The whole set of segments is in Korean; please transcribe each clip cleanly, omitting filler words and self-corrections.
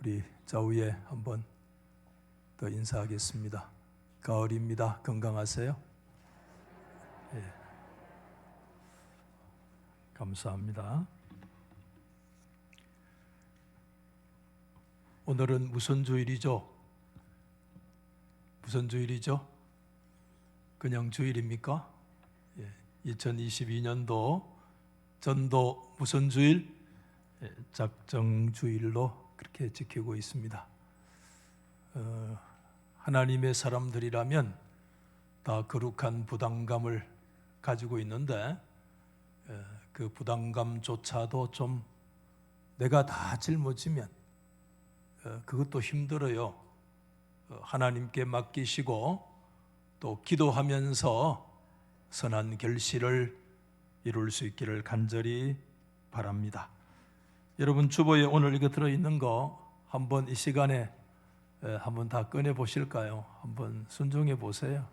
우리 좌우에 한번 더 인사하겠습니다. 가을입니다. 건강하세요? 예. 감사합니다. 오늘은 무슨 주일이죠? 무슨 주일이죠? 그냥 주일입니까? 예. 2022년도 전도 무슨 주일? 예. 작정주일로 그렇게 지키고 있습니다. 하나님의 사람들이라면 다 거룩한 부담감을 가지고 있는데 그 부담감조차도 좀 내가 다 짊어지면 그것도 힘들어요. 하나님께 맡기시고 또 기도하면서 선한 결실을 이룰 수 있기를 간절히 바랍니다. 여러분 주보에 오늘 이거 들어있는 거 한번 이 시간에 한번 다 꺼내 보실까요? 한번 순종해 보세요.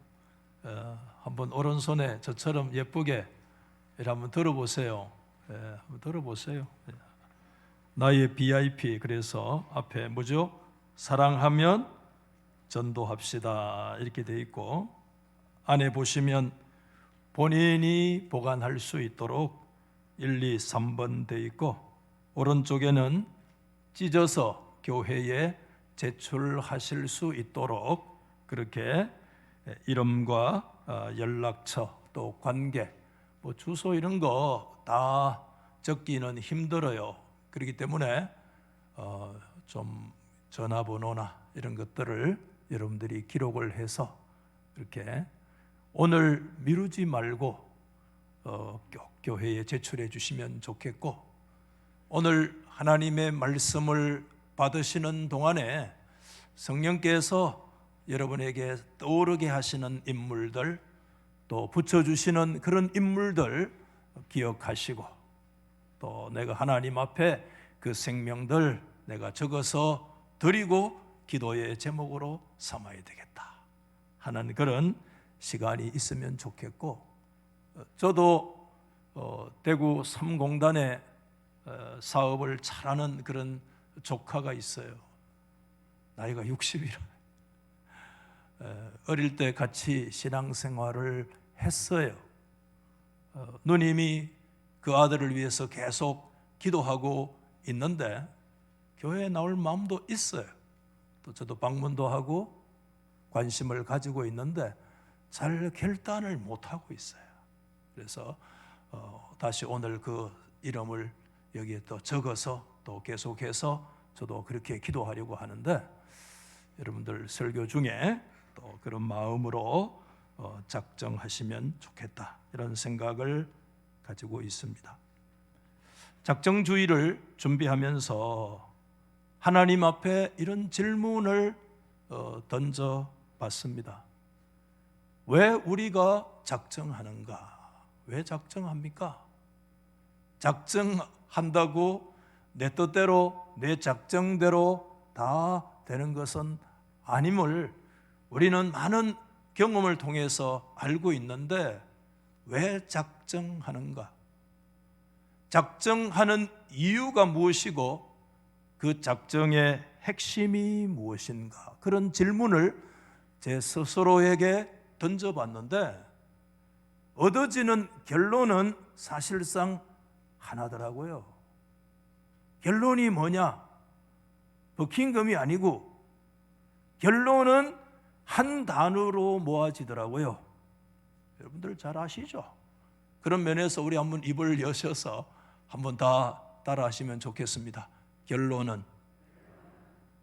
한번 오른손에 저처럼 예쁘게 한번 들어보세요. 한번 들어보세요. 나의 BIP, 그래서 앞에 뭐죠? 사랑하면 전도합시다 이렇게 돼 있고, 안에 보시면 본인이 보관할 수 있도록 1, 2, 3번 돼 있고, 오른쪽에는 찢어서 교회에 제출하실 수 있도록 그렇게 이름과 연락처 또 관계, 뭐 주소 이런 거 다 적기는 힘들어요. 그렇기 때문에 좀 전화번호나 이런 것들을 여러분들이 기록을 해서 이렇게 오늘 미루지 말고 교회에 제출해 주시면 좋겠고, 오늘 하나님의 말씀을 받으시는 동안에 성령께서 여러분에게 떠오르게 하시는 인물들, 또 붙여주시는 그런 인물들 기억하시고, 또 내가 하나님 앞에 그 생명들 내가 적어서 드리고 기도의 제목으로 삼아야 되겠다 하는 그런 시간이 있으면 좋겠고, 저도 대구 3공단에 사업을 잘하는 그런 조카가 있어요. 나이가 60이라. 어릴 때 같이 신앙생활을 했어요. 누님이 그 아들을 위해서 계속 기도하고 있는데 교회에 나올 마음도 있어요. 또 저도 방문도 하고 관심을 가지고 있는데 잘 결단을 못하고 있어요. 그래서 다시 오늘 그 이름을 여기에 또 적어서 또 계속해서 저도 그렇게 기도하려고 하는데, 여러분들 설교 중에 또 그런 마음으로 작정하시면 좋겠다 이런 생각을 가지고 있습니다. 작정주의를 준비하면서 하나님 앞에 이런 질문을 던져봤습니다. 왜 우리가 작정하는가? 왜 작정합니까? 작정한다고 내 뜻대로 내 작정대로 다 되는 것은 아님을 우리는 많은 경험을 통해서 알고 있는데, 왜 작정하는가? 작정하는 이유가 무엇이고 그 작정의 핵심이 무엇인가? 그런 질문을 제 스스로에게 던져봤는데 얻어지는 결론은 사실상 하나더라고요. 결론이 뭐냐? 버킹엄이 아니고 결론은 한 단어로 모아지더라고요. 여러분들 잘 아시죠? 그런 면에서 우리 한번 입을 여셔서 한번 다 따라하시면 좋겠습니다. 결론은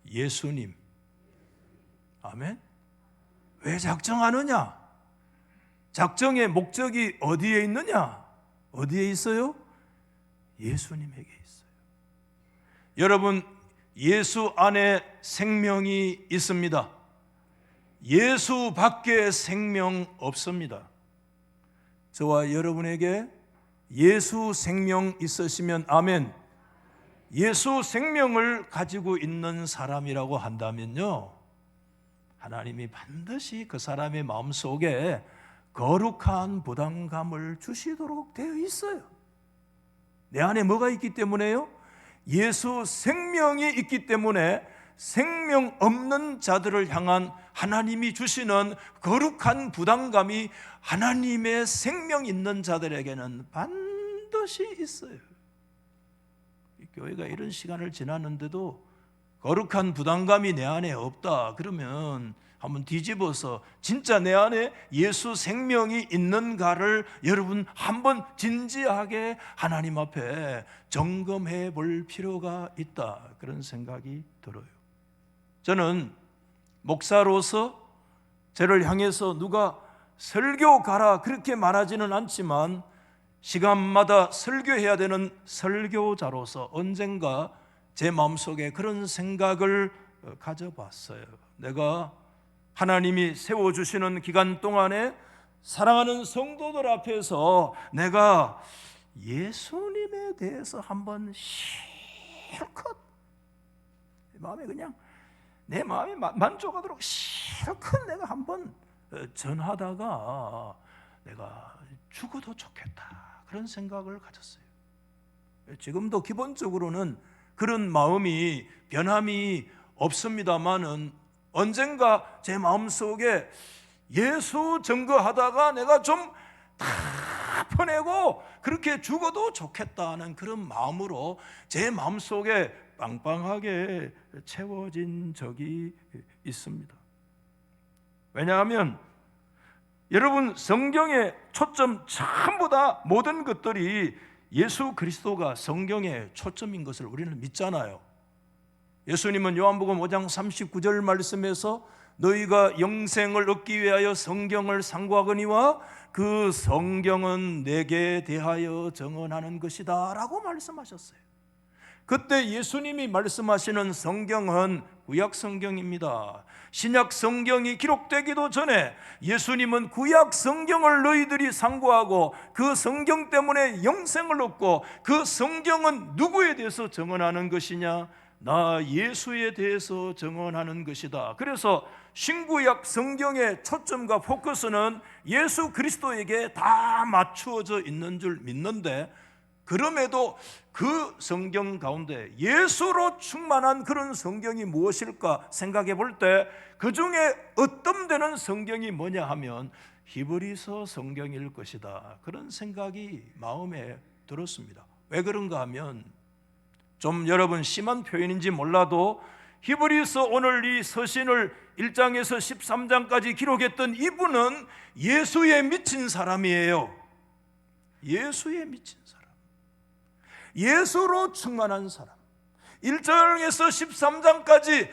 예수님. 아멘. 왜 작정하느냐? 작정의 목적이 어디에 있느냐? 어디에 있어요? 예수님에게 있어요. 여러분, 예수 안에 생명이 있습니다. 예수 밖에 생명 없습니다. 저와 여러분에게 예수 생명 있으시면 아멘. 예수 생명을 가지고 있는 사람이라고 한다면요, 하나님이 반드시 그 사람의 마음속에 거룩한 부담감을 주시도록 되어 있어요. 내 안에 뭐가 있기 때문에요? 예수 생명이 있기 때문에 생명 없는 자들을 향한 하나님이 주시는 거룩한 부담감이 하나님의 생명 있는 자들에게는 반드시 있어요. 교회가 이런 시간을 지났는데도 거룩한 부담감이 내 안에 없다 그러면 한번 뒤집어서 진짜 내 안에 예수 생명이 있는가를 여러분 한번 진지하게 하나님 앞에 점검해 볼 필요가 있다, 그런 생각이 들어요. 저는 목사로서 저를 향해서 누가 설교 가라 그렇게 말하지는 않지만 시간마다 설교해야 되는 설교자로서 언젠가 제 마음속에 그런 생각을 가져봤어요. 내가 하나님이 세워주시는 기간 동안에 사랑하는 성도들 앞에서 내가 예수님에 대해서 한번 실컷 마음에 그냥 내 마음이 만족하도록 실컷 내가 한번 전하다가 내가 죽어도 좋겠다, 그런 생각을 가졌어요. 지금도 기본적으로는 그런 마음이 변함이 없습니다만은 언젠가 제 마음속에 예수 증거하다가 내가 좀 다 퍼내고 그렇게 죽어도 좋겠다는 그런 마음으로 제 마음속에 빵빵하게 채워진 적이 있습니다. 왜냐하면 여러분, 성경의 초점 전부 다 모든 것들이 예수 그리스도가 성경의 초점인 것을 우리는 믿잖아요. 예수님은 요한복음 5장 39절 말씀에서 너희가 영생을 얻기 위하여 성경을 상고하거니와 그 성경은 내게 대하여 증언하는 것이다 라고 말씀하셨어요. 그때 예수님이 말씀하시는 성경은 구약 성경입니다. 신약 성경이 기록되기도 전에 예수님은 구약 성경을 너희들이 상고하고 그 성경 때문에 영생을 얻고, 그 성경은 누구에 대해서 증언하는 것이냐? 나 예수에 대해서 증언하는 것이다. 그래서 신구약 성경의 초점과 포커스는 예수 그리스도에게 다 맞추어져 있는 줄 믿는데, 그럼에도 그 성경 가운데 예수로 충만한 그런 성경이 무엇일까 생각해 볼 때 그 중에 어떤 데는 성경이 뭐냐 하면 히브리서 성경일 것이다, 그런 생각이 마음에 들었습니다. 왜 그런가 하면 좀 여러분 심한 표현인지 몰라도 히브리서 오늘 이 서신을 1장에서 13장까지 기록했던 이분은 예수에 미친 사람이에요. 예수에 미친 사람, 예수로 충만한 사람. 1장에서 13장까지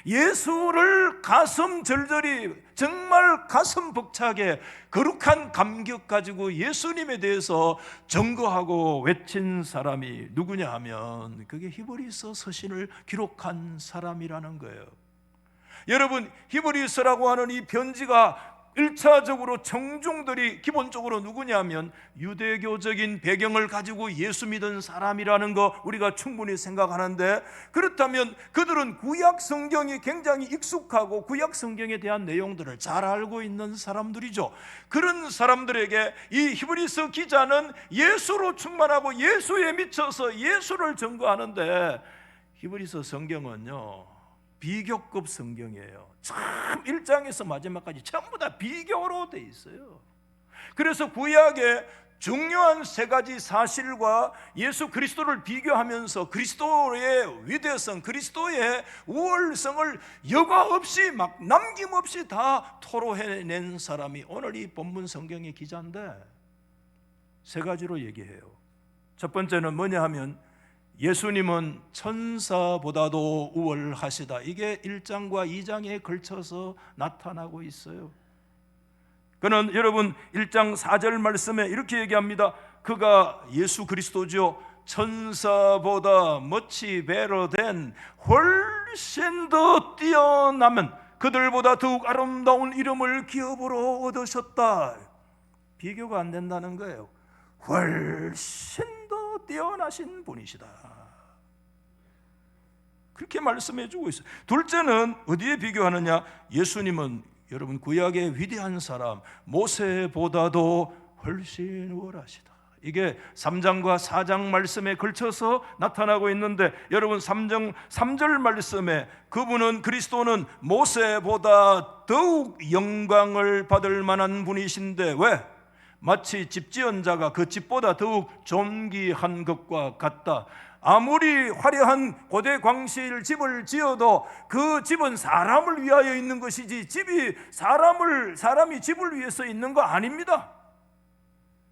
예수를 가슴 절절히 정말 가슴 벅차게 거룩한 감격 가지고 예수님에 대해서 증거하고 외친 사람이 누구냐 하면 그게 히브리서 서신을 기록한 사람이라는 거예요. 여러분, 히브리서라고 하는 이 편지가 1차적으로 청중들이 기본적으로 누구냐면 유대교적인 배경을 가지고 예수 믿은 사람이라는 거 우리가 충분히 생각하는데, 그렇다면 그들은 구약 성경이 굉장히 익숙하고 구약 성경에 대한 내용들을 잘 알고 있는 사람들이죠. 그런 사람들에게 이 히브리서 기자는 예수로 충만하고 예수에 미쳐서 예수를 증거하는데, 히브리서 성경은요 비교급 성경이에요. 참 1장에서 마지막까지 전부 다 비교로 돼 있어요. 그래서 구약의 중요한 세 가지 사실과 예수 그리스도를 비교하면서 그리스도의 위대성, 그리스도의 우월성을 여과 없이 막 남김없이 다 토로해낸 사람이 오늘 이 본문 성경의 기자인데, 세 가지로 얘기해요. 첫 번째는 뭐냐 하면 예수님은 천사보다도 우월하시다. 이게 1장과 2장에 걸쳐서 나타나고 있어요. 그는 여러분 1장 4절 말씀에 이렇게 얘기합니다. 그가 예수 그리스도죠. 천사보다 멋이 배로 된 훨씬 더 뛰어나면 그들보다 더욱 아름다운 이름을 기업으로 얻으셨다. 비교가 안 된다는 거예요. 훨씬 더 뛰어나신 분이시다, 그렇게 말씀해 주고 있어요. 둘째는 어디에 비교하느냐? 예수님은 여러분 구약의 위대한 사람 모세보다도 훨씬 우월하시다. 이게 3장과 4장 말씀에 걸쳐서 나타나고 있는데, 여러분 3절 말씀에 그분은, 그리스도는 모세보다 더욱 영광을 받을 만한 분이신데, 왜? 마치 집지은 자가 그 집보다 더욱 존귀한 것과 같다. 아무리 화려한 고대 광실 집을 지어도 그 집은 사람을 위하여 있는 것이지, 집이 사람이 집을 위해서 있는 거 아닙니다.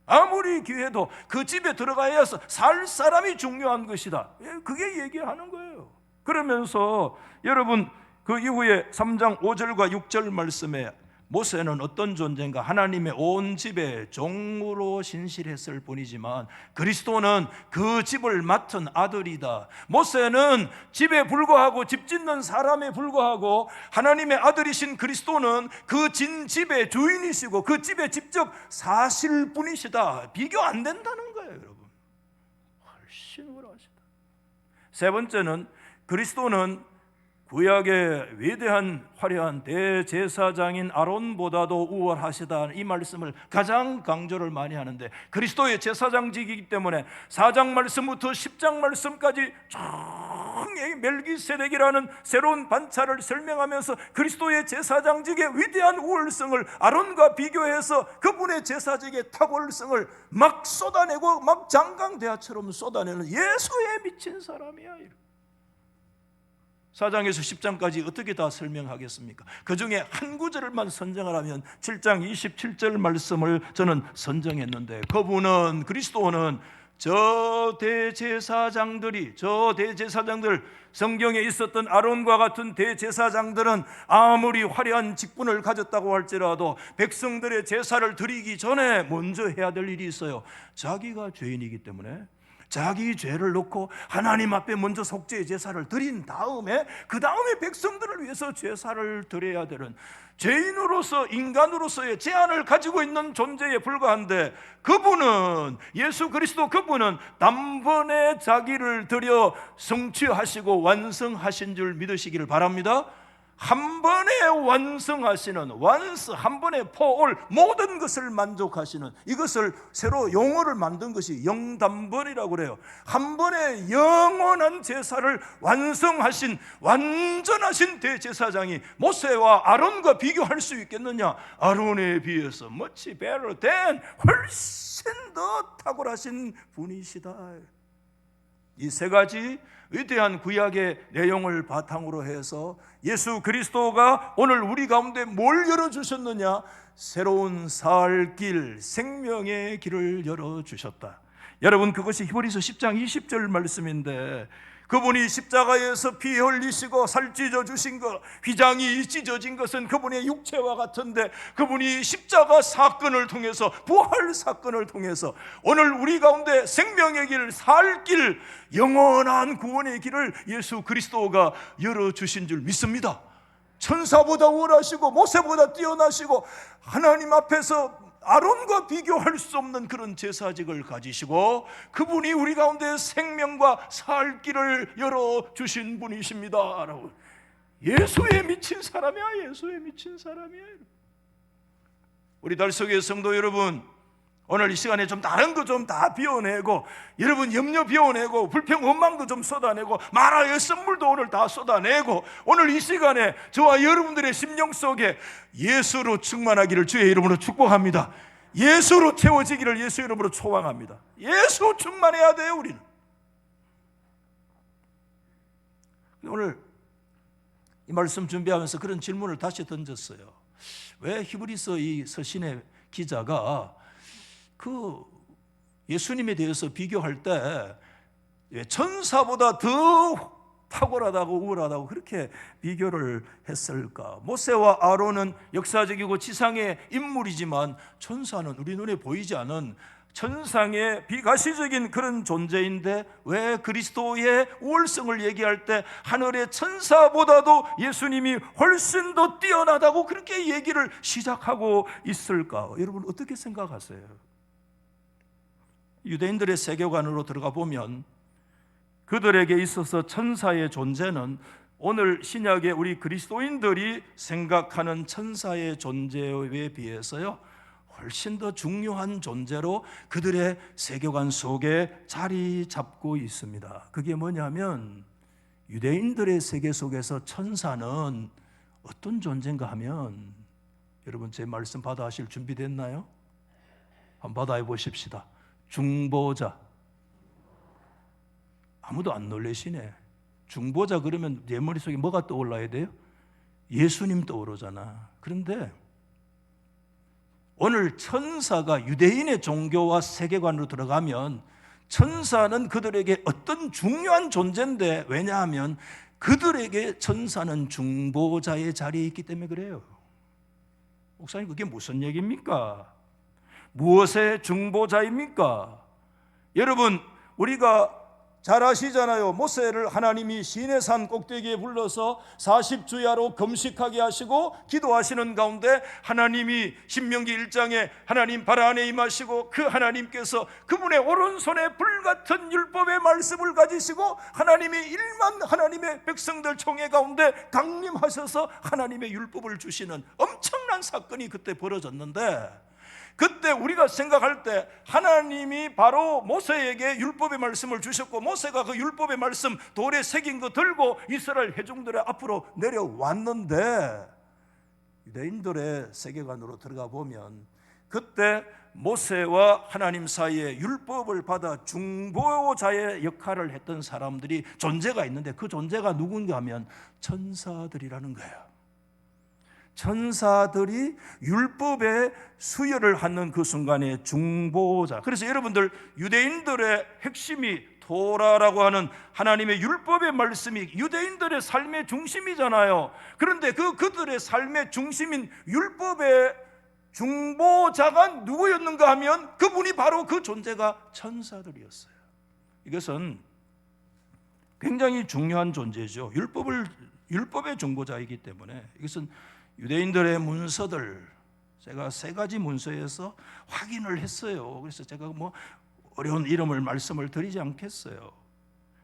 아무리 귀해도 그 집에 들어가야 해서 살 사람이 중요한 것이다. 그게 얘기하는 거예요. 그러면서 여러분 그 이후에 3장 5절과 6절 말씀에 모세는 어떤 존재인가? 하나님의 온 집의 종으로 신실했을 뿐이지만 그리스도는 그 집을 맡은 아들이다. 모세는 집에 불과하고 집 짓는 사람에 불과하고, 하나님의 아들이신 그리스도는 그 진 집의 주인이시고 그 집에 직접 사실 분이시다. 비교 안 된다는 거예요, 여러분. 훨씬 우월하시다. 세 번째는 그리스도는 구약의 위대한 화려한 대제사장인 아론보다도 우월하시다. 이 말씀을 가장 강조를 많이 하는데, 그리스도의 제사장직이기 때문에 4장 말씀부터 10장 말씀까지 쭉 멜기세덱이라는 새로운 반차를 설명하면서 그리스도의 제사장직의 위대한 우월성을 아론과 비교해서 그분의 제사직의 탁월성을 막 쏟아내고, 막 장강대하처럼 쏟아내는 예수에 미친 사람이야. 4장에서 10장까지 어떻게 다 설명하겠습니까? 그 중에 한 구절만 선정을 하면 7장 27절 말씀을 저는 선정했는데, 그분은, 그리스도는 저 대제사장들, 성경에 있었던 아론과 같은 대제사장들은 아무리 화려한 직분을 가졌다고 할지라도 백성들의 제사를 드리기 전에 먼저 해야 될 일이 있어요. 자기가 죄인이기 때문에 자기 죄를 놓고 하나님 앞에 먼저 속죄의 제사를 드린 다음에, 그 다음에 백성들을 위해서 제사를 드려야 되는, 죄인으로서, 인간으로서의 제한을 가지고 있는 존재에 불과한데, 그분은, 예수 그리스도 그분은 단번에 자기를 드려 성취하시고 완성하신 줄 믿으시기를 바랍니다. 한 번에 완성하시는, 한 번에 포올 모든 것을 만족하시는, 이것을 새로 용어를 만든 것이 영단번이라고 그래요. 한 번에 영원한 제사를 완성하신 완전하신 대제사장이 모세와 아론과 비교할 수 있겠느냐? 아론에 비해서 much better than, 훨씬 더 탁월하신 분이시다. 이 세 가지 위대한 구약의 내용을 바탕으로 해서 예수 그리스도가 오늘 우리 가운데 뭘 열어주셨느냐? 새로운 살 길, 생명의 길을 열어주셨다. 여러분, 그것이 히브리서 10장 20절 말씀인데, 그분이 십자가에서 피 흘리시고 살 찢어 주신 것, 휘장이 찢어진 것은 그분의 육체와 같은데, 그분이 십자가 사건을 통해서, 부활 사건을 통해서 오늘 우리 가운데 생명의 길, 살 길, 영원한 구원의 길을 예수 그리스도가 열어주신 줄 믿습니다. 천사보다 우월하시고 모세보다 뛰어나시고 하나님 앞에서 아론과 비교할 수 없는 그런 제사직을 가지시고, 그분이 우리 가운데 생명과 살 길을 열어주신 분이십니다. 예수에 미친 사람이야. 예수에 미친 사람이야. 우리 달석의 성도 여러분, 오늘 이 시간에 좀 다른 거 좀 다 비워내고, 여러분 염려 비워내고, 불평 원망도 좀 쏟아내고, 마라의 선물도 오늘 다 쏟아내고, 오늘 이 시간에 저와 여러분들의 심령 속에 예수로 충만하기를 주의 이름으로 축복합니다. 예수로 채워지기를 예수 이름으로 초망합니다. 예수 충만해야 돼요. 우리는 오늘 이 말씀 준비하면서 그런 질문을 다시 던졌어요. 왜 히브리서 이 서신의 기자가 그 예수님에 대해서 비교할 때 천사보다 더 탁월하다고 우월하다고 그렇게 비교를 했을까? 모세와 아론은 역사적이고 지상의 인물이지만 천사는 우리 눈에 보이지 않은 천상의 비가시적인 그런 존재인데, 왜 그리스도의 우월성을 얘기할 때 하늘의 천사보다도 예수님이 훨씬 더 뛰어나다고 그렇게 얘기를 시작하고 있을까? 여러분 어떻게 생각하세요? 유대인들의 세계관으로 들어가 보면 그들에게 있어서 천사의 존재는 오늘 신약의 우리 그리스도인들이 생각하는 천사의 존재에 비해서요 훨씬 더 중요한 존재로 그들의 세계관 속에 자리 잡고 있습니다. 그게 뭐냐면 유대인들의 세계 속에서 천사는 어떤 존재인가 하면, 여러분 제 말씀 받아 하실 준비됐나요? 한번 받아 보십시다. 중보자. 아무도 안 놀라시네. 중보자 그러면 내 머릿속에 뭐가 떠올라야 돼요? 예수님 떠오르잖아. 그런데 오늘 천사가 유대인의 종교와 세계관으로 들어가면 천사는 그들에게 어떤 중요한 존재인데, 왜냐하면 그들에게 천사는 중보자의 자리에 있기 때문에 그래요. 목사님 그게 무슨 얘기입니까? 무엇의 중보자입니까? 여러분 우리가 잘 아시잖아요. 모세를 하나님이 시내산 꼭대기에 불러서 40주야로 금식하게 하시고 기도하시는 가운데 하나님이 신명기 1장에 하나님 발 안에 임하시고 그 하나님께서 그분의 오른손에 불같은 율법의 말씀을 가지시고 하나님이 1만 하나님의 백성들 총회 가운데 강림하셔서 하나님의 율법을 주시는 엄청난 사건이 그때 벌어졌는데, 그때 우리가 생각할 때 하나님이 바로 모세에게 율법의 말씀을 주셨고 모세가 그 율법의 말씀 돌에 새긴 거 들고 이스라엘 회중들의 앞으로 내려왔는데, 유대인들의 세계관으로 들어가 보면 그때 모세와 하나님 사이에 율법을 받아 중보자의 역할을 했던 사람들이 존재가 있는데, 그 존재가 누군가 하면 천사들이라는 거예요. 천사들이 율법의 수여를 하는 그 순간에 중보자. 그래서 여러분들 유대인들의 핵심이 토라라고 하는 하나님의 율법의 말씀이 유대인들의 삶의 중심이잖아요. 그런데 그들의 삶의 중심인 율법의 중보자가 누구였는가 하면 그분이 바로 그 존재가 천사들이었어요. 이것은 굉장히 중요한 존재죠. 율법의 중보자이기 때문에. 이것은 유대인들의 문서들, 제가 3가지 문서에서 확인을 했어요. 그래서 제가 뭐 어려운 이름을 말씀을 드리지 않겠어요.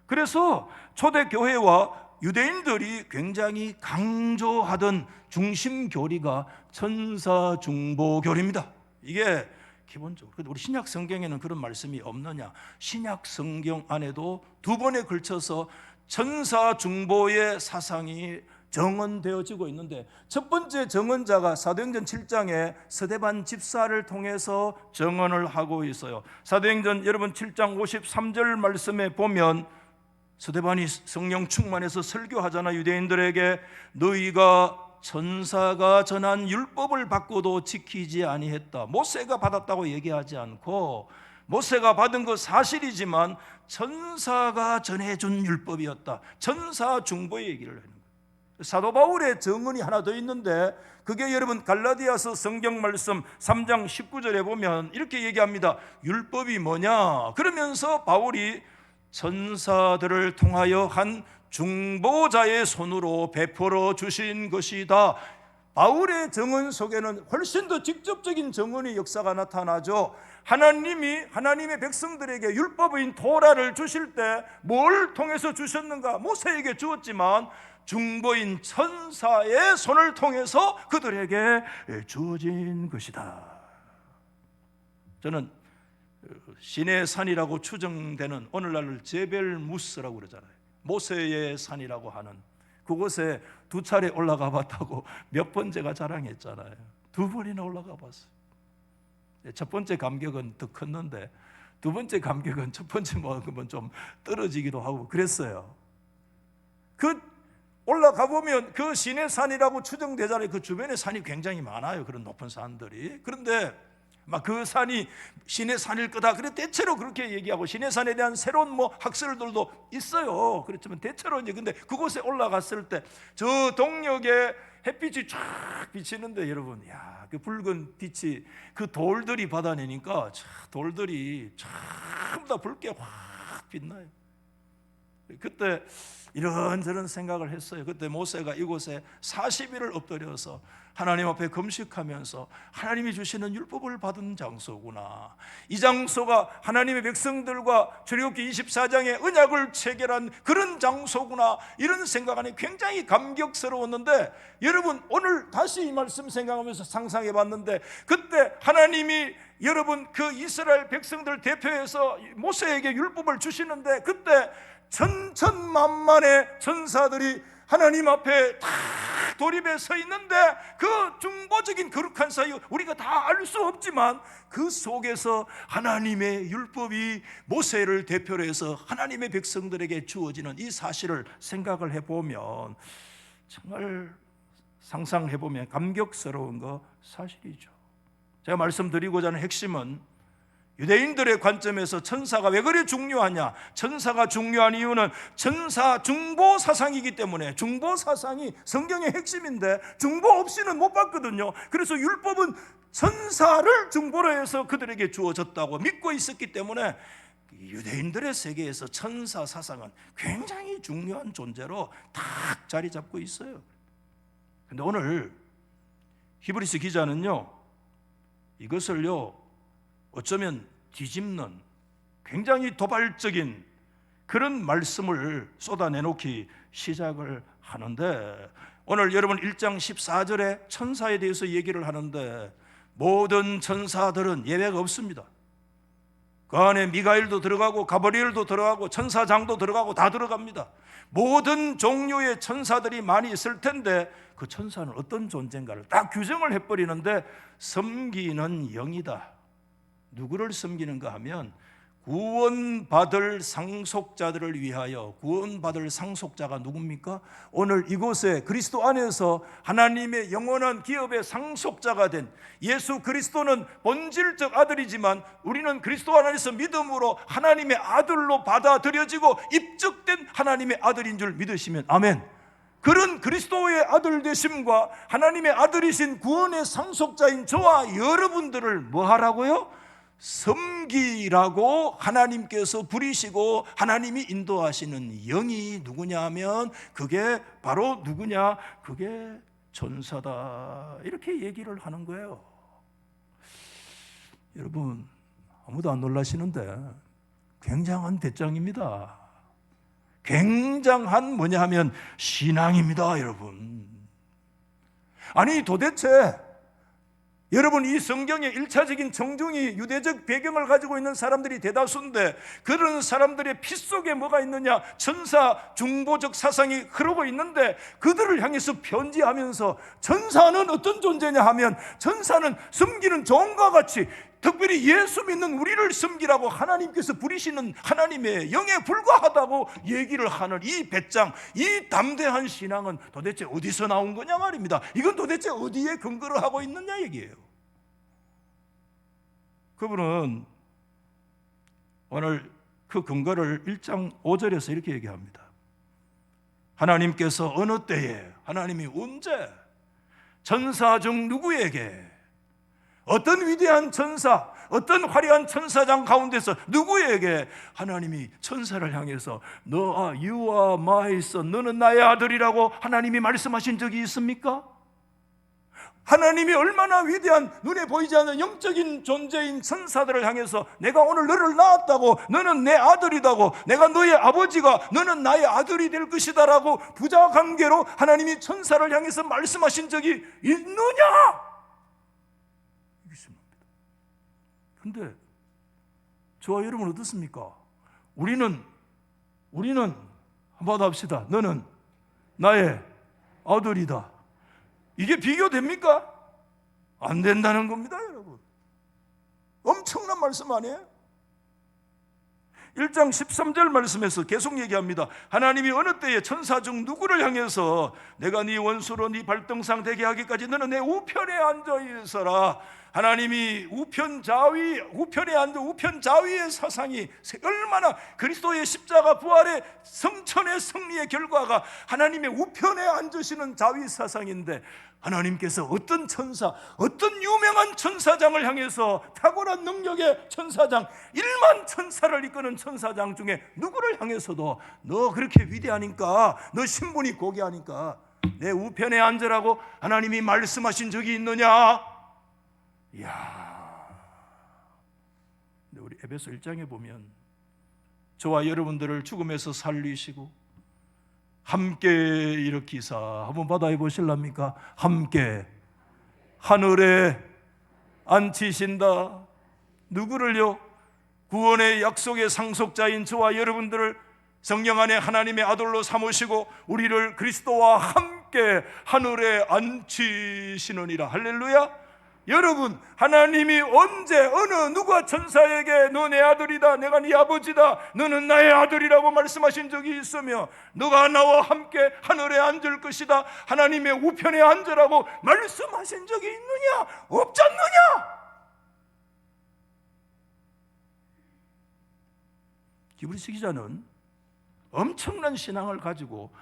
그래서 초대교회와 유대인들이 굉장히 강조하던 중심 교리가 천사중보교리입니다. 이게 기본적으로. 우리 신약 성경에는 그런 말씀이 없느냐? 신약 성경 안에도 2번에 걸쳐서 천사중보의 사상이 정언되어지고 있는데, 첫 번째 정언자가 사도행전 7장에 스데반 집사를 통해서 정언을 하고 있어요. 사도행전 여러분 7장 53절 말씀에 보면 스데반이 성령 충만해서 설교하잖아. 유대인들에게 너희가 천사가 전한 율법을 받고도 지키지 아니했다. 모세가 받았다고 얘기하지 않고, 모세가 받은 거 사실이지만 천사가 전해준 율법이었다. 천사 중보의 얘기를 하는 거예요. 사도 바울의 정언이 하나 더 있는데, 그게 여러분 갈라디아서 성경 말씀 3장 19절에 보면 이렇게 얘기합니다. 율법이 뭐냐? 그러면서 바울이 천사들을 통하여 한 중보자의 손으로 베풀어 주신 것이다. 바울의 정언 속에는 훨씬 더 직접적인 정언의 역사가 나타나죠. 하나님이 하나님의 백성들에게 율법인 토라를 주실 때 뭘 통해서 주셨는가? 모세에게 주었지만 중보인 천사의 손을 통해서 그들에게 주어진 것이다. 저는 신의 산이라고 추정되는 오늘날 제벨무스라고 그러잖아요. 모세의 산이라고 하는 그곳에 2차례 올라가 봤다고 몇 번째가 자랑했잖아요. 2번이나 올라가 봤어요. 첫 번째 감격은 더 컸는데 2번째 감격은 첫 번째만큼은 좀 떨어지기도 하고 그랬어요. 올라가 보면 그 신의 산이라고 추정되잖아요. 그 주변에 산이 굉장히 많아요. 그런 높은 산들이. 그런데 막 그 산이 신의 산일 거다. 그래 대체로 그렇게 얘기하고 신의 산에 대한 새로운 학설들도 있어요. 그렇지만 대체로 이제 근데 그곳에 올라갔을 때 저 동력에 햇빛이 쫙 비치는데 여러분, 야, 그 붉은 빛이 그 돌들이 받아내니까 돌들이 전부 다 붉게 확 빛나요. 그때 이런저런 생각을 했어요. 그때 모세가 이곳에 40일을 엎드려서 하나님 앞에 금식하면서 하나님이 주시는 율법을 받은 장소구나, 이 장소가 하나님의 백성들과 출애굽기 24장의 언약을 체결한 그런 장소구나, 이런 생각 안에 굉장히 감격스러웠는데, 여러분 오늘 다시 이 말씀 생각하면서 상상해 봤는데, 그때 하나님이 여러분 그 이스라엘 백성들 대표해서 모세에게 율법을 주시는데, 그때 천천만만의 천사들이 하나님 앞에 다 돌입해 서 있는데, 그 중보적인 거룩한 사이 우리가 다 알 수 없지만 그 속에서 하나님의 율법이 모세를 대표로 해서 하나님의 백성들에게 주어지는 이 사실을 생각을 해보면 정말 상상해보면 감격스러운 거 사실이죠. 제가 말씀드리고자 하는 핵심은, 유대인들의 관점에서 천사가 왜 그리 중요하냐, 천사가 중요한 이유는 천사 중보 사상이기 때문에, 중보 사상이 성경의 핵심인데 중보 없이는 못 받거든요. 그래서 율법은 천사를 중보로 해서 그들에게 주어졌다고 믿고 있었기 때문에 유대인들의 세계에서 천사 사상은 굉장히 중요한 존재로 딱 자리 잡고 있어요. 근데 오늘 히브리서 기자는요, 이것을요 어쩌면 뒤집는 굉장히 도발적인 그런 말씀을 쏟아내놓기 시작을 하는데, 오늘 여러분 1장 14절에 천사에 대해서 얘기를 하는데, 모든 천사들은 예외가 없습니다. 그 안에 미가엘도 들어가고 가브리엘도 들어가고 천사장도 들어가고 다 들어갑니다. 모든 종류의 천사들이 많이 있을 텐데, 그 천사는 어떤 존재인가를 딱 규정을 해버리는데, 섬기는 영이다. 누구를 섬기는가 하면 구원받을 상속자들을 위하여. 구원받을 상속자가 누굽니까? 오늘 이곳에 그리스도 안에서 하나님의 영원한 기업의 상속자가 된 예수 그리스도는 본질적 아들이지만, 우리는 그리스도 안에서 믿음으로 하나님의 아들로 받아들여지고 입적된 하나님의 아들인 줄 믿으시면 아멘. 그런 그리스도의 아들 되심과 하나님의 아들이신 구원의 상속자인 저와 여러분들을 뭐 하라고요? 섬기라고 하나님께서 부리시고 하나님이 인도하시는 영이 누구냐 하면, 그게 바로 누구냐? 그게 천사다, 이렇게 얘기를 하는 거예요. 여러분 아무도 안 놀라시는데 굉장한 대장입니다. 굉장한 뭐냐 하면 신앙입니다, 여러분. 아니 도대체 여러분, 이 성경의 1차적인 정중히 유대적 배경을 가지고 있는 사람들이 대다수인데, 그런 사람들의 피 속에 뭐가 있느냐? 천사 중보적 사상이 흐르고 있는데, 그들을 향해서 편지하면서 천사는 어떤 존재냐 하면, 천사는 섬기는 종과 같이, 특별히 예수 믿는 우리를 섬기라고 하나님께서 부리시는 하나님의 영에 불과하다고 얘기를 하는 이 배짱, 이 담대한 신앙은 도대체 어디서 나온 거냐 말입니다. 이건 도대체 어디에 근거를 하고 있느냐 얘기예요. 그분은 오늘 그 근거를 1장 5절에서 이렇게 얘기합니다. 하나님께서 어느 때에, 하나님이 언제, 천사 중 누구에게, 어떤 위대한 천사, 어떤 화려한 천사장 가운데서 누구에게 하나님이 천사를 향해서 You are my son, 너는 나의 아들이라고 하나님이 말씀하신 적이 있습니까? 하나님이 얼마나 위대한, 눈에 보이지 않는 영적인 존재인 천사들을 향해서 내가 오늘 너를 낳았다고, 너는 내 아들이다고, 내가 너의 아버지가 너는 나의 아들이 될 것이다 라고 부자관계로 하나님이 천사를 향해서 말씀하신 적이 있느냐? 근데 저와 여러분 어떻습니까? 우리는 한번 합시다. 너는 나의 아들이다. 이게 비교됩니까? 안 된다는 겁니다, 여러분. 엄청난 말씀 아니에요? 1장 13절 말씀에서 계속 얘기합니다. 하나님이 어느 때에 천사 중 누구를 향해서 내가 네 원수로 네 발등상 되게 하기까지 너는 내 우편에 앉아 있어라. 하나님이 우편에 앉아 우편 좌위의 사상이 얼마나 그리스도의 십자가 부활의 성천의 승리의 결과가 하나님의 우편에 앉으시는 좌위 사상인데, 하나님께서 어떤 천사, 어떤 유명한 천사장을 향해서 탁월한 능력의 천사장, 1만 천사를 이끄는 천사장 중에 누구를 향해서도 너 그렇게 위대하니까, 너 신분이 고귀하니까 내 우편에 앉으라고 하나님이 말씀하신 적이 있느냐? 이야, 근데 우리 에베소 1장에 보면 저와 여러분들을 죽음에서 살리시고 함께 일으키사, 한번 받아해 보실랍니까? 함께 하늘에 앉히신다. 누구를요? 구원의 약속의 상속자인 저와 여러분들을 성령 안에 하나님의 아들로 삼으시고 우리를 그리스도와 함께 하늘에 앉히시느니라. 할렐루야. 여러분, 하나님이 언제 어느 누가 천사에게 너 내 아들이다, 내가 네 아버지다, 너는 나의 아들이라고 말씀하신 적이 있으며 너가 나와 함께 하늘에 앉을 것이다, 하나님의 우편에 앉으라고 말씀하신 적이 있느냐? 없지 않느냐? 기브리스 기자는 엄청난 신앙을 가지고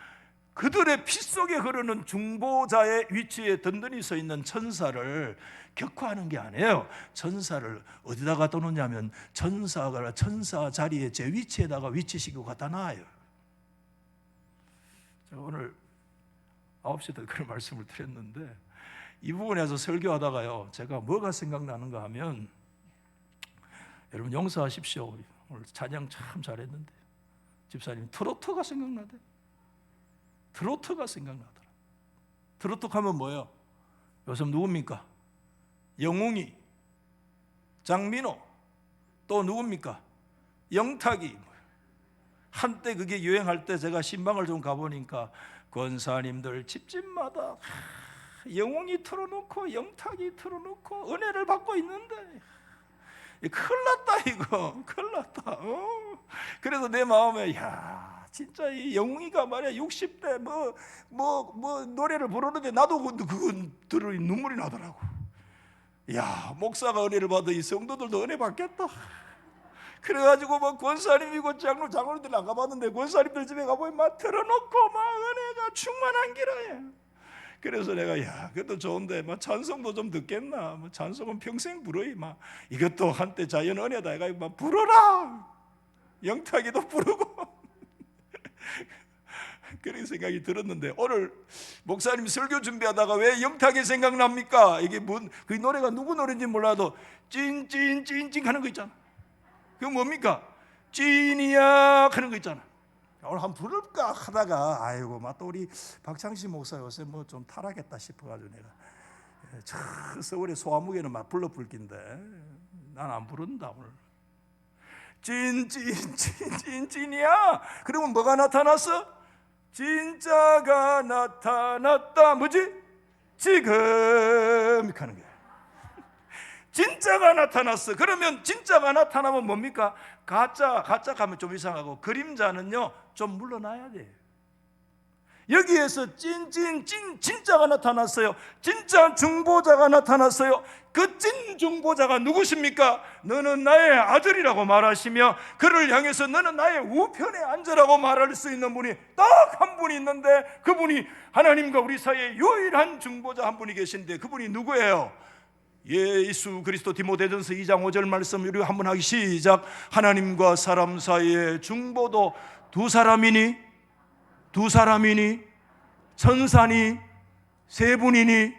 그들의 피 속에 흐르는 중보자의 위치에 든든히 서 있는 천사를 격화하는 게 아니에요. 천사를 어디다가 놓느냐면 천사가 천사 자리에 제 위치에다가 위치시키고 갖다 놔요. 제가 오늘 9시 때 그런 말씀을 드렸는데, 이 부분에서 설교하다가요, 제가 뭐가 생각나는가 하면, 여러분 용서하십시오, 오늘 찬양 참 잘했는데 집사님 트로트가 생각나대. 트로트가 생각나더라. 트로트 하면 뭐예요? 요즘 누굽니까? 영웅이, 장민호, 또 누굽니까? 영탁이. 한때 그게 유행할 때 제가 신방을 좀 가보니까 권사님들 집집마다 영웅이 틀어놓고 영탁이 틀어놓고 은혜를 받고 있는데, 큰일 났다 이거, 큰일 났다. 그래서 내 마음에, 야 진짜 이 영웅이가 말이야 60대 뭐 노래를 부르는데 나도 그건 들으니 눈물이 나더라고. 야, 목사가 은혜를 받아 이 성도들도 은혜 받겠다. 그래가지고 막 권사님이고 장로들 안 가봤는데 권사님들 집에 가보면 막 틀어놓고 막 은혜가 충만한 기라에. 그래서 내가, 야, 그것도 좋은데 막 찬송도 좀 듣겠나? 뭐 찬송은 평생 부르이. 막 이것도 한때 자연 은혜다. 내가 막 부르라. 영탁이도 부르고. 그런 생각이 들었는데, 오늘 목사님 설교 준비하다가 왜 영탁이 생각납니까? 이게 그 노래가 누구 노래인지 몰라도 찐찐찐찐 하는 거 있잖아. 그거 뭡니까? 찐이야 하는 거 있잖아. 오늘 한번 부를까 하다가, 아이고 또 우리 박창식 목사 요새 뭐 좀 타락했다 싶어가지고 내가 저 서울의 소아무개는 막 불러 불긴데 난 안 부른다 오늘. 찐찐찐찐찐이야. 그러면 뭐가 나타났어? 진짜가 나타났다. 뭐지? 지금 하는 거야. 진짜가 나타났어. 그러면 진짜가 나타나면 뭡니까? 가짜 가면 좀 이상하고, 그림자는요 좀 물러나야 돼. 여기에서 진짜가 나타났어요. 진짜 중보자가 나타났어요. 그 찐 중보자가 누구십니까? 너는 나의 아들이라고 말하시며 그를 향해서 너는 나의 우편에 앉으라고 말할 수 있는 분이 딱 한 분이 있는데, 그분이 하나님과 우리 사이에 유일한 중보자 한 분이 계신데, 그분이 누구예요? 예수 그리스도. 디모데전서 2장 5절 말씀 우리 한번 하기 시작. 하나님과 사람 사이의 중보도 두 사람이니 천사니 세 분이니.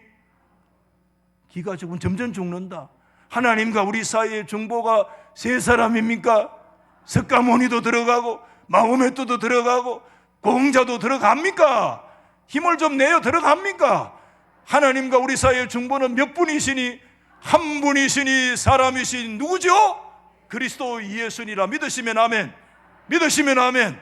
기가 조금 점점 죽는다. 하나님과 우리 사이의 중보가 세 사람입니까? 석가모니도 들어가고 마호메트도 들어가고 공자도 들어갑니까? 힘을 좀 내요. 들어갑니까? 하나님과 우리 사이의 중보는 몇 분이시니? 한 분이시니 사람이신 누구죠? 그리스도 예수니라. 믿으시면 아멘. 믿으시면 아멘.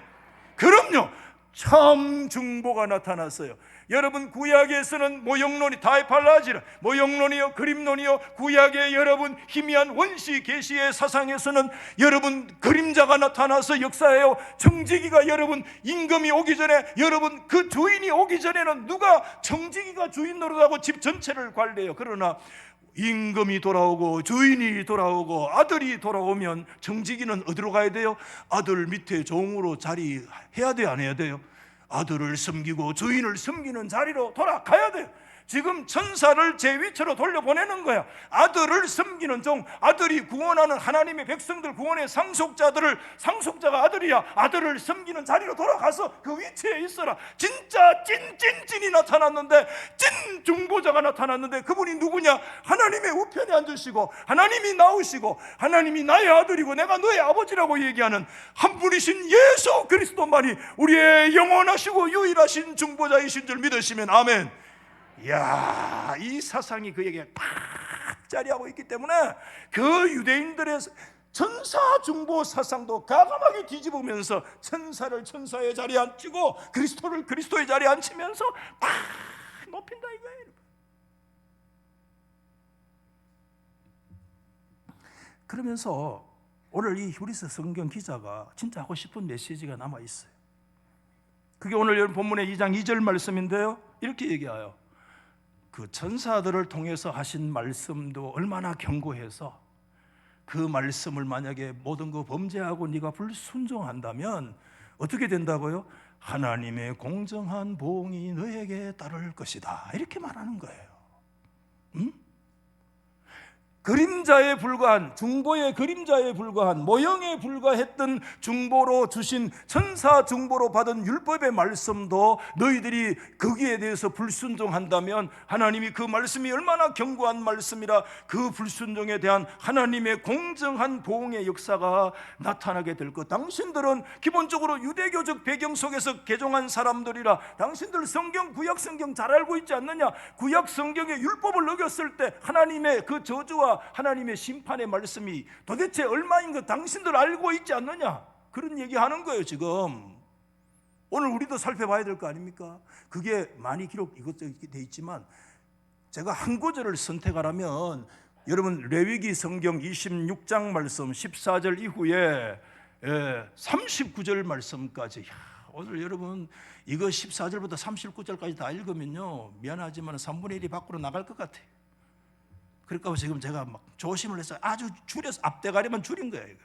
그럼요, 참 중보가 나타났어요. 여러분, 구약에서는 모형론이 다이팔라지라, 모형론이요 그림론이요, 구약의 여러분 희미한 원시 계시의 사상에서는 여러분 그림자가 나타나서 역사해요. 청지기가 여러분 임금이 오기 전에, 여러분 그 주인이 오기 전에는 누가 청지기가 주인 노릇하고 집 전체를 관리해요. 그러나 임금이 돌아오고 주인이 돌아오고 아들이 돌아오면 정직이는 어디로 가야 돼요? 아들 밑에 종으로 자리해야 돼요, 안 해야 돼요? 아들을 섬기고 주인을 섬기는 자리로 돌아가야 돼요. 지금 천사를 제 위치로 돌려보내는 거야. 아들을 섬기는 종, 아들이 구원하는 하나님의 백성들 구원의 상속자들을, 상속자가 아들이야, 아들을 섬기는 자리로 돌아가서 그 위치에 있어라. 진짜 찐이 나타났는데, 찐 중보자가 나타났는데, 그분이 누구냐? 하나님의 우편에 앉으시고 하나님이 나오시고 하나님이 나의 아들이고 내가 너의 아버지라고 얘기하는 한 분이신 예수 그리스도만이 우리의 영원하시고 유일하신 중보자이신 줄 믿으시면 아멘. 이야, 이 사상이 그에게 팍 자리하고 있기 때문에 그 유대인들의 천사 중보 사상도 과감하게 뒤집으면서 천사를 천사의 자리에 앉히고 그리스도를 그리스도의 자리에 앉히면서 팍 높인다 이거예요. 그러면서 오늘 이 히브리서 성경 기자가 진짜 하고 싶은 메시지가 남아 있어요. 그게 오늘 여러분 본문의 2장 2절 말씀인데요, 이렇게 얘기해요. 그 천사들을 통해서 하신 말씀도 얼마나 견고해서 그 말씀을 만약에 모든 거 범죄하고 네가 불순종한다면 어떻게 된다고요? 하나님의 공정한 보응이 너에게 따를 것이다, 이렇게 말하는 거예요. 그림자에 불과한, 중보의 그림자에 불과한, 모형에 불과했던 중보로 주신, 천사 중보로 받은 율법의 말씀도 너희들이 거기에 대해서 불순종한다면 하나님이 그 말씀이 얼마나 견고한 말씀이라 그 불순종에 대한 하나님의 공정한 보응의 역사가 나타나게 될 것. 당신들은 기본적으로 유대교적 배경 속에서 개종한 사람들이라 당신들 성경, 구약 성경 잘 알고 있지 않느냐? 구약 성경의 율법을 어겼을 때 하나님의 그 저주와 하나님의 심판의 말씀이 도대체 얼마인 거 당신들 알고 있지 않느냐? 그런 얘기하는 거예요. 지금 오늘 우리도 살펴봐야 될 거 아닙니까? 그게 많이 기록 이것저것 돼 있지만 제가 한 구절을 선택하라면 여러분 레위기 성경 26장 말씀 14절 이후에 39절 말씀까지, 오늘 여러분 이거 14절부터 39절까지 다 읽으면요 미안하지만 3분의 1이 밖으로 나갈 것 같아요. 그러니까 지금 제가 막 조심을 해서 아주 줄여서 앞대가리만 줄인 거예요. 이거.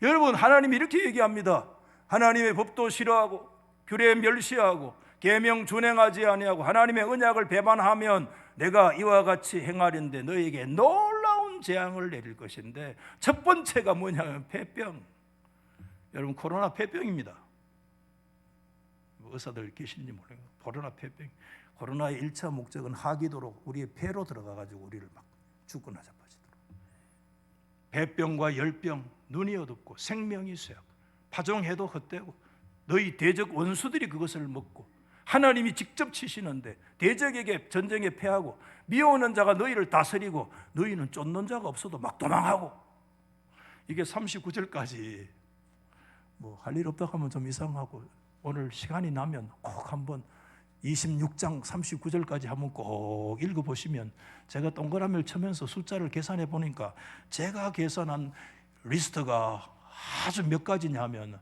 여러분, 하나님이 이렇게 얘기합니다. 하나님의 법도 싫어하고 규례 멸시하고 계명 준행하지 아니하고 하나님의 언약을 배반하면 내가 이와 같이 행하려는데 너에게 놀라운 재앙을 내릴 것인데, 첫 번째가 뭐냐면 폐병. 여러분, 코로나 폐병입니다. 의사들 계신지 모르겠어요. 코로나 폐병. 코로나의 1차 목적은 하기도록 우리의 폐로 들어가가지고 우리를 막 죽거나 자빠지도록. 폐병과 열병, 눈이 어둡고 생명이 쇠하고 파종해도 헛되고 너희 대적 원수들이 그것을 먹고 하나님이 직접 치시는데 대적에게 전쟁에 패하고 미워하는 자가 너희를 다스리고 너희는 쫓는 자가 없어도 막 도망하고. 이게 39절까지 뭐 할 일 없다고 하면 좀 이상하고 오늘 시간이 나면 꼭 한번 26장 39절까지 한번 꼭 읽어보시면, 제가 동그라미를 치면서 숫자를 계산해 보니까 제가 계산한 리스트가 아주 몇 가지냐면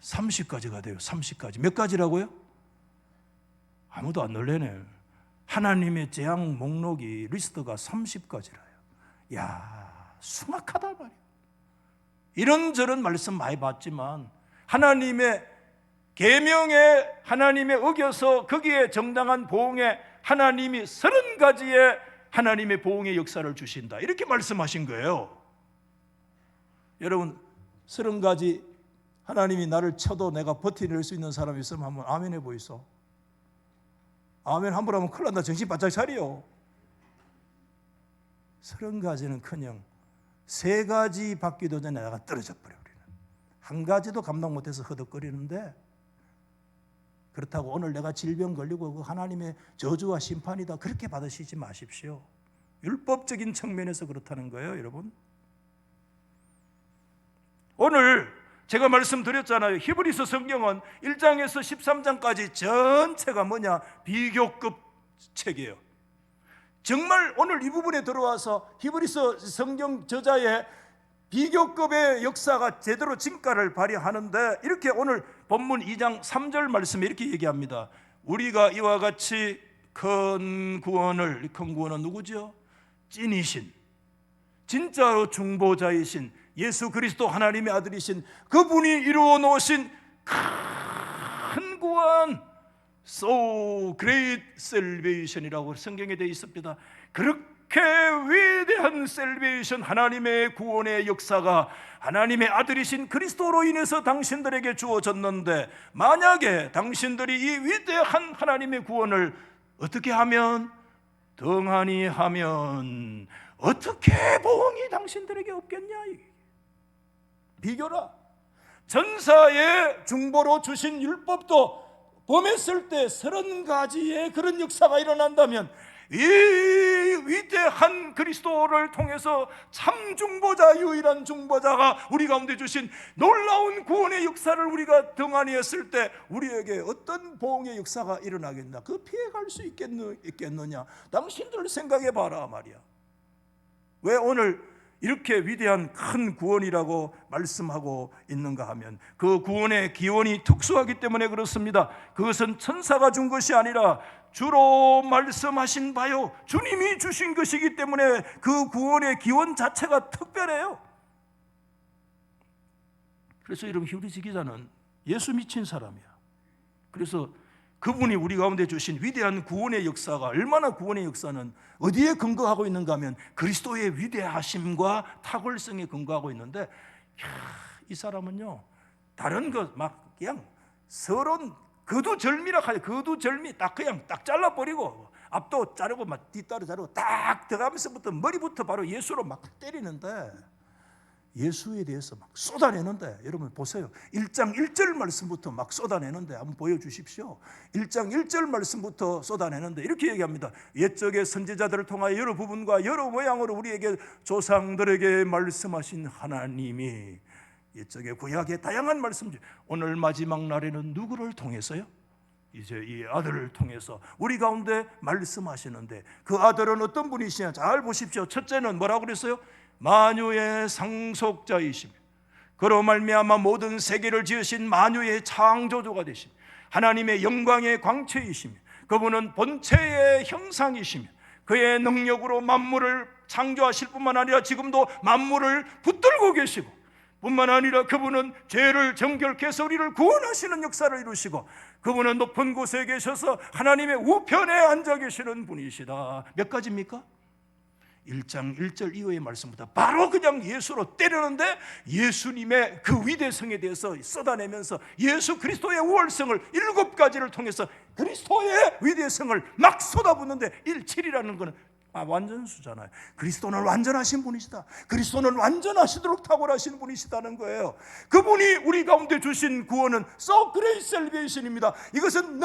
30가지가 돼요. 30가지. 몇 가지라고요? 아무도 안 놀래네. 하나님의 재앙 목록이 리스트가 30가지라요. 야, 숭악하다 말이야. 이런저런 말씀 많이 봤지만 하나님의 계명에 하나님의 어겨서 거기에 정당한 보응에 하나님이 30가지의 하나님의 보응의 역사를 주신다, 이렇게 말씀하신 거예요. 여러분, 30가지 하나님이 나를 쳐도 내가 버텨낼 수 있는 사람이 있으면 한번 아멘 해보이소. 아멘 한번 하면 큰일 난다. 정신 바짝 차리요. 30가지는커녕 3가지 받기도 전에 내가 떨어져 버려. 우리는 한 가지도 감당 못해서 허덕거리는데, 그렇다고 오늘 내가 질병 걸리고 그 하나님의 저주와 심판이다 그렇게 받으시지 마십시오. 율법적인 측면에서 그렇다는 거예요, 여러분. 오늘 제가 말씀드렸잖아요. 히브리서 성경은 1장에서 13장까지 전체가 뭐냐? 비교급 책이에요. 정말 오늘 이 부분에 들어와서 히브리서 성경 저자의 비교급의 역사가 제대로 진가를 발휘하는데, 이렇게 오늘 본문 2장 3절 말씀에 이렇게 얘기합니다. 우리가 이와 같이 큰 구원을, 이 큰 구원은 누구죠? 찐이신, 진짜로 중보자이신 예수 그리스도 하나님의 아들이신 그분이 이루어 놓으신 큰 구원, So great salvation이라고 성경에 되어 있습니다. 그렇게 위대한 셀베이션, 하나님의 구원의 역사가 하나님의 아들이신 그리스도로 인해서 당신들에게 주어졌는데, 만약에 당신들이 이 위대한 하나님의 구원을 어떻게 하면, 등한히 하면 어떻게 보응이 당신들에게 없겠냐? 비교라. 전사의 중보로 주신 율법도 범했을 때 30가지의 그런 역사가 일어난다면, 이 위대한 그리스도를 통해서 참 중보자, 유일한 중보자가 우리 가운데 주신 놀라운 구원의 역사를 우리가 등한히 했을 때 우리에게 어떤 보응의 역사가 일어나겠나? 그 피해갈 수 있겠느냐? 당신들 생각해 봐라 말이야. 왜 오늘 이렇게 위대한 큰 구원이라고 말씀하고 있는가 하면, 그 구원의 기원이 특수하기 때문에 그렇습니다. 그것은 천사가 준 것이 아니라 주로 말씀하신 바요, 주님이 주신 것이기 때문에 그 구원의 기원 자체가 특별해요. 그래서 여러분, 히브리서 기자는 예수 미친 사람이야. 그래서 그분이 우리 가운데 주신 위대한 구원의 역사가, 얼마나 구원의 역사는 어디에 근거하고 있는가 하면 그리스도의 위대하심과 탁월성에 근거하고 있는데, 이 사람은요, 다른 것 막 그냥 서론 거두절미라 하죠. 거두절미 딱 그냥 딱 잘라버리고 앞도 자르고 막 뒷다리 자르고 딱 들어가면서부터 머리부터 바로 예수로 막 때리는데, 예수에 대해서 막 쏟아내는데, 여러분 보세요. 1장 1절 말씀부터 막 쏟아내는데, 한번 보여주십시오. 1장 1절 말씀부터 쏟아내는데 이렇게 얘기합니다. 옛적의 선지자들을 통하여 여러 부분과 여러 모양으로 우리에게 조상들에게 말씀하신 하나님이, 옛적의 구약의 다양한 말씀, 오늘 마지막 날에는 누구를 통해서요? 이제 이 아들을 통해서 우리 가운데 말씀하시는데, 그 아들은 어떤 분이시냐? 잘 보십시오. 첫째는 뭐라고 그랬어요? 만유의 상속자이시며, 그로 말미암아 모든 세계를 지으신 만유의 창조주가 되신 하나님의 영광의 광채이시며, 그분은 본체의 형상이시며 그의 능력으로 만물을 창조하실 뿐만 아니라 지금도 만물을 붙들고 계시고, 뿐만 아니라 그분은 죄를 정결케 해서 우리를 구원하시는 역사를 이루시고, 그분은 높은 곳에 계셔서 하나님의 우편에 앉아 계시는 분이시다. 몇 가지입니까? 1장 1절 이후의 말씀부터 바로 그냥 예수로 때리는데, 예수님의 그 위대성에 대해서 쏟아내면서 예수 그리스도의 우월성을 7가지를 통해서 그리스도의 위대성을 막 쏟아붓는데, 7이라는 것은 완전수잖아요. 그리스도는 완전하신 분이시다. 그리스도는 완전하시도록 탁월하신 분이시다는 거예요. 그분이 우리 가운데 주신 구원은 So great salvation입니다. 이것은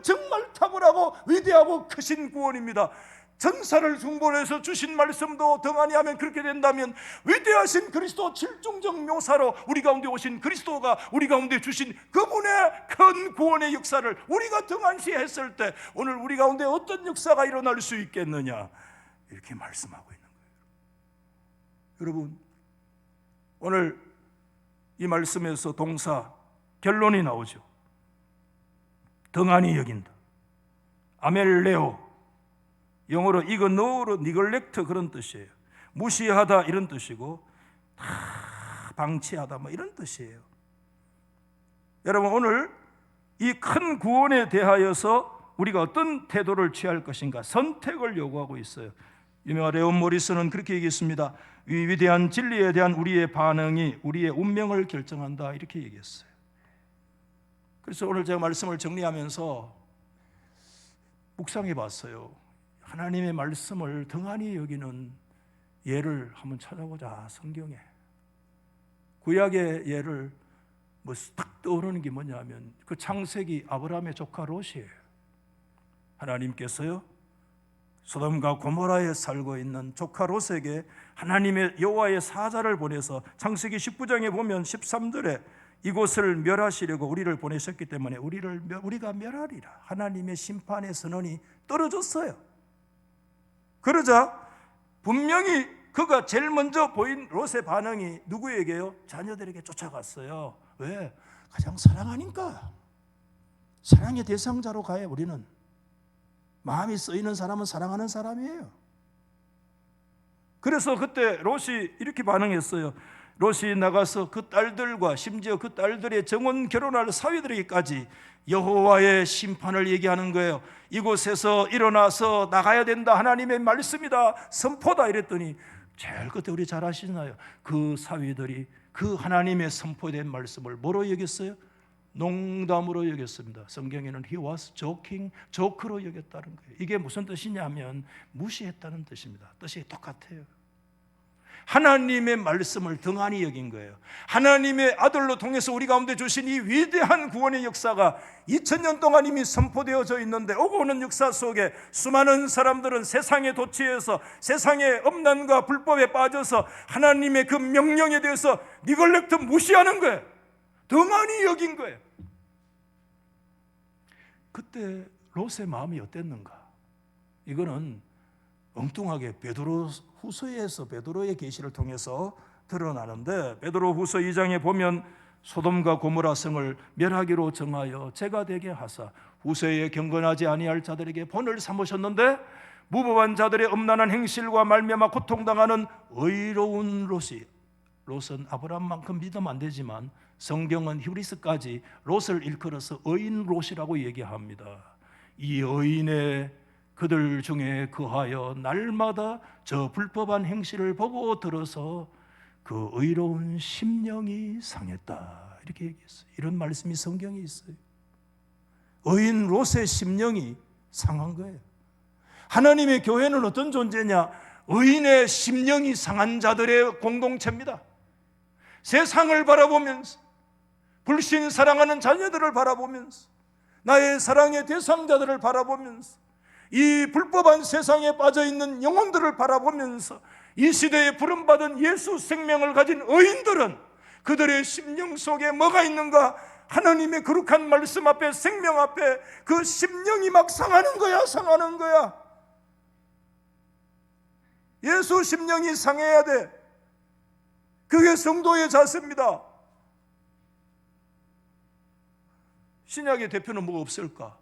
정말 탁월하고 위대하고 크신 구원입니다. 전사를 중보해서 주신 말씀도 등한히 하면 그렇게 된다면, 위대하신 그리스도 7중적 묘사로 우리 가운데 오신 그리스도가 우리 가운데 주신 그분의 큰 구원의 역사를 우리가 등한시 했을 때 오늘 우리 가운데 어떤 역사가 일어날 수 있겠느냐, 이렇게 말씀하고 있는 거예요. 여러분, 오늘 이 말씀에서 동사 결론이 나오죠. 등한히 여긴다, 아멜레오, 영어로 이그노로 니글렉트, 그런 뜻이에요. 무시하다 이런 뜻이고, 방치하다 뭐 이런 뜻이에요. 여러분, 오늘 이 큰 구원에 대하여서 우리가 어떤 태도를 취할 것인가, 선택을 요구하고 있어요. 유명한 레온 모리스는 그렇게 얘기했습니다. 이 위대한 진리에 대한 우리의 반응이 우리의 운명을 결정한다, 이렇게 얘기했어요. 그래서 오늘 제가 말씀을 정리하면서 묵상해 봤어요. 하나님의 말씀을 등한히 여기는 예를 한번 찾아보자. 성경에 구약의 예를 딱 떠오르는 게 뭐냐면, 그 창세기 아브라함의 조카 롯이에요. 하나님께서요, 소돔과 고모라에 살고 있는 조카 롯에게 하나님의 여호와의 사자를 보내서, 창세기 19장에 보면 13절에 이곳을 멸하시려고 우리를 보내셨기 때문에 우리가 멸하리라, 하나님의 심판의 선언이 떨어졌어요. 그러자 분명히 그가 제일 먼저 보인 롯의 반응이 누구에게요? 자녀들에게 쫓아갔어요. 왜? 가장 사랑하니까. 사랑의 대상자로 가요. 우리는 마음이 쓰이는 사람은 사랑하는 사람이에요. 그래서 그때 롯이 이렇게 반응했어요. 롯이 나가서 그 딸들과 심지어 그 딸들의 정원 결혼할 사위들에게까지 여호와의 심판을 얘기하는 거예요. 이곳에서 일어나서 나가야 된다, 하나님의 말씀이다, 선포다 이랬더니 제일 끝에 우리 잘 아시나요? 그 사위들이 그 하나님의 선포된 말씀을 뭐로 여겼어요? 농담으로 여겼습니다. 성경에는 he was joking, 조크로 여겼다는 거예요. 이게 무슨 뜻이냐면 무시했다는 뜻입니다. 뜻이 똑같아요. 하나님의 말씀을 등한히 여긴 거예요. 하나님의 아들로 통해서 우리 가운데 주신 이 위대한 구원의 역사가 2000년 동안 이미 선포되어져 있는데, 오고 오는 역사 속에 수많은 사람들은 세상에 도취해서 세상의 엄난과 불법에 빠져서 하나님의 그 명령에 대해서 니글렉트 무시하는 거예요. 등한히 여긴 거예요. 그때 롯의 마음이 어땠는가? 이거는 엉뚱하게 베드로 후서에서 베드로의 계시를 통해서 드러나는데, 베드로 후서 2장에 보면 소돔과 고모라 성을 멸하기로 정하여 제가 되게 하사 후세에 경건하지 아니할 자들에게 본을 삼으셨는데, 무법한 자들의 엄난한 행실과 말미암아 고통당하는 의로운 롯은 아브라함만큼 믿으면 안 되지만 성경은 히브리서까지 롯을 일컬어서 의인 롯이라고 얘기합니다. 이 의인의 그들 중에 거하여 날마다 저 불법한 행실을 보고 들어서 그 의로운 심령이 상했다, 이렇게 얘기했어요. 이런 말씀이 성경에 있어요. 의인 롯의 심령이 상한 거예요. 하나님의 교회는 어떤 존재냐? 의인의 심령이 상한 자들의 공동체입니다. 세상을 바라보면서, 불신 사랑하는 자녀들을 바라보면서, 나의 사랑의 대상자들을 바라보면서, 이 불법한 세상에 빠져있는 영혼들을 바라보면서 이 시대에 부름받은 예수 생명을 가진 의인들은 그들의 심령 속에 뭐가 있는가? 하나님의 거룩한 말씀 앞에, 생명 앞에 그 심령이 막 상하는 거야, 상하는 거야. 예수 심령이 상해야 돼. 그게 성도의 자세입니다. 신약의 대표는 뭐가 없을까?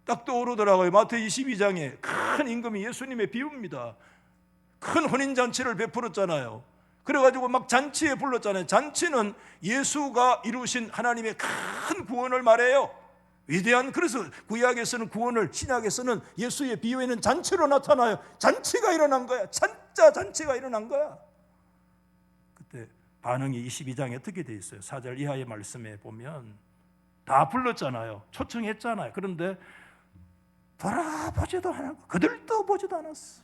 딱 떠오르더라고요. 마태복음 22장에 큰 임금이 예수님의 비유입니다. 큰 혼인잔치를 베풀었잖아요. 그래가지고 막 잔치에 불렀잖아요. 잔치는 예수가 이루신 하나님의 큰 구원을 말해요. 위대한, 그래서 구약에서는 구원을, 신약에서는 예수의 비유에는 잔치로 나타나요. 잔치가 일어난 거야. 진짜 잔치가 일어난 거야. 그때 반응이 22장에 어떻게 돼 있어요? 4절 이하의 말씀에 보면 다 불렀잖아요. 초청했잖아요. 그런데 돌아보지도 않았고 그들도 보지도 않았어.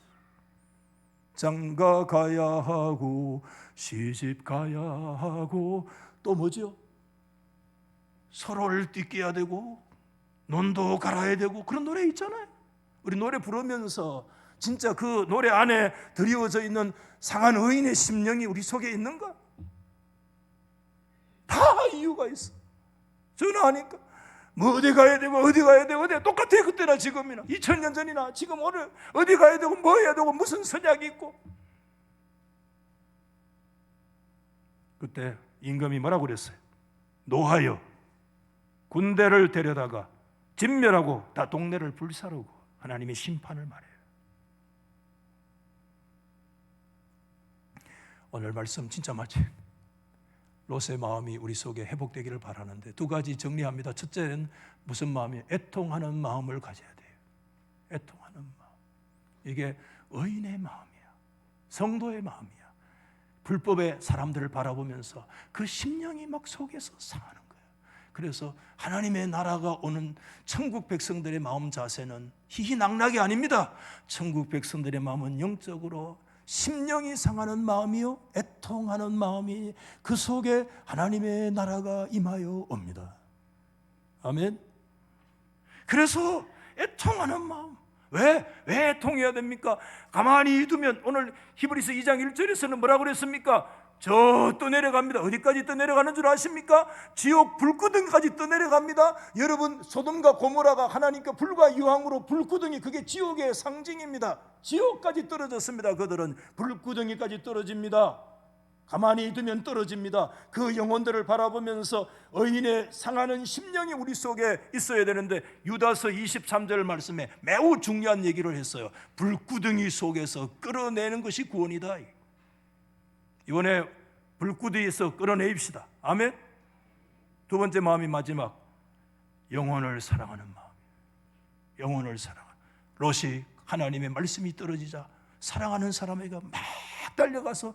장가 가야 하고 시집 가야 하고 또 뭐죠? 서로를 띠껴야 되고 논도 갈아야 되고 그런 노래 있잖아요. 우리 노래 부르면서 진짜 그 노래 안에 드리워져 있는 상한 의인의 심령이 우리 속에 있는가? 다 이유가 있어. 전화하니까 뭐 어디 가야 되고 어디 가야 되고 어디 똑같아. 그때나 지금이나 2000년 전이나 지금 오늘 어디 가야 되고 뭐 해야 되고 무슨 선약이 있고. 그때 임금이 뭐라고 그랬어요? 노하여 군대를 데려다가 진멸하고 다 동네를 불사르고 하나님의 심판을 말해요. 오늘 말씀 진짜 맞지? 롯의 마음이 우리 속에 회복되기를 바라는데 두 가지 정리합니다. 첫째는 무슨 마음이에요? 애통하는 마음을 가져야 돼요. 애통하는 마음. 이게 의인의 마음이야. 성도의 마음이야. 불법의 사람들을 바라보면서 그 심령이 막 속에서 상하는 거예요. 그래서 하나님의 나라가 오는 천국 백성들의 마음 자세는 희희낙낙이 아닙니다. 천국 백성들의 마음은 영적으로 심령이 상하는 마음이요, 애통하는 마음이, 그 속에 하나님의 나라가 임하여 옵니다. 아멘. 그래서 애통하는 마음. 왜 애통해야 됩니까? 가만히 두면 오늘 히브리서 2장 1절에서는 뭐라고 그랬습니까? 저 떠내려갑니다. 어디까지 떠내려가는 줄 아십니까? 지옥 불구덩이까지 떠내려갑니다. 여러분, 소돔과 고모라가 하나님께 불과 유황으로 불구덩이, 그게 지옥의 상징입니다. 지옥까지 떨어졌습니다. 그들은 불구덩이까지 떨어집니다. 가만히 두면 떨어집니다. 그 영혼들을 바라보면서 의인의 상하는 심령이 우리 속에 있어야 되는데, 유다서 23절 말씀에 매우 중요한 얘기를 했어요. 불구덩이 속에서 끌어내는 것이 구원이다. 이번에 불구덩이에서 끌어내입시다. 아멘. 두 번째 마음이 마지막, 영혼을 사랑하는 마음. 영혼을 사랑하는. 롯이 하나님의 말씀이 떨어지자 사랑하는 사람에게 막 달려가서,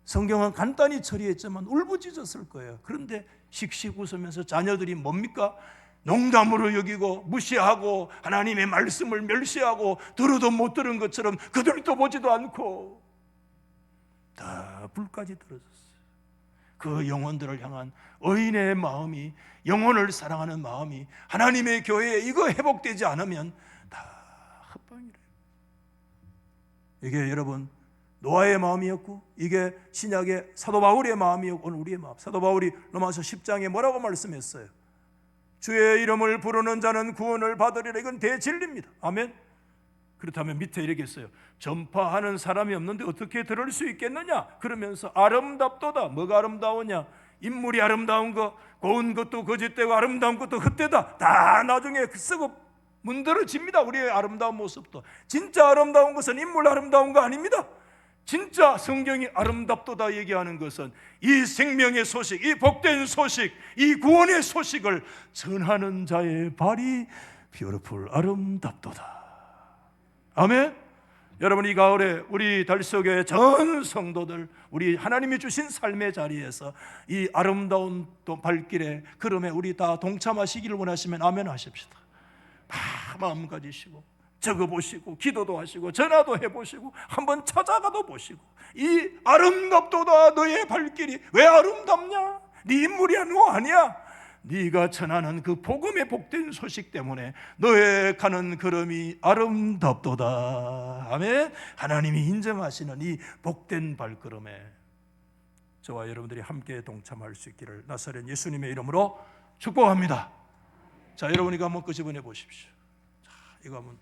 성경은 간단히 처리했지만 울부짖었을 거예요. 그런데 씩씩 웃으면서 자녀들이 뭡니까? 농담으로 여기고 무시하고 하나님의 말씀을 멸시하고 들어도 못 들은 것처럼 그들도 보지도 않고 다 불까지 떨어졌어요. 그 영혼들을 향한 의인의 마음이, 영혼을 사랑하는 마음이 하나님의 교회에 이거 회복되지 않으면 다 헛방이래요. 이게 여러분 노아의 마음이었고, 이게 신약의 사도 바울의 마음이었고, 오늘 우리의 마음. 사도 바울이 로마서 10장에 뭐라고 말씀했어요? 주의 이름을 부르는 자는 구원을 받으리라. 이건 대진리입니다. 아멘. 그렇다면 밑에 이렇게 했어요. 전파하는 사람이 없는데 어떻게 들을 수 있겠느냐? 그러면서 아름답도다. 뭐가 아름다우냐? 인물이 아름다운 거, 고운 것도 거짓되고 아름다운 것도 헛되다. 다 나중에 썩어 문드러집니다. 우리의 아름다운 모습도. 진짜 아름다운 것은 인물 아름다운 거 아닙니다. 진짜 성경이 아름답도다 얘기하는 것은 이 생명의 소식, 이 복된 소식, 이 구원의 소식을 전하는 자의 발이 beautiful, 아름답도다. 아멘. 여러분, 이 가을에 우리 달서교회 전 성도들, 우리 하나님이 주신 삶의 자리에서 이 아름다운 또 발길에 걸음에 우리 다 동참하시기를 원하시면 아멘 하십시다. 마음 가지시고 적어보시고 기도도 하시고 전화도 해보시고 한번 찾아가도 보시고, 이 아름답도다 너의 발길이. 왜 아름답냐? 네 인물이 아니야. 네가 전하는 그 복음의 복된 소식 때문에 너의 가는 걸음이 아름답도다. 아멘. 하나님이 인정하시는 이 복된 발걸음에 저와 여러분들이 함께 동참할 수 있기를 나사렛 예수님의 이름으로 축복합니다. 자, 여러분 이거 한번 끄집어내 보십시오. 자, 이거 한번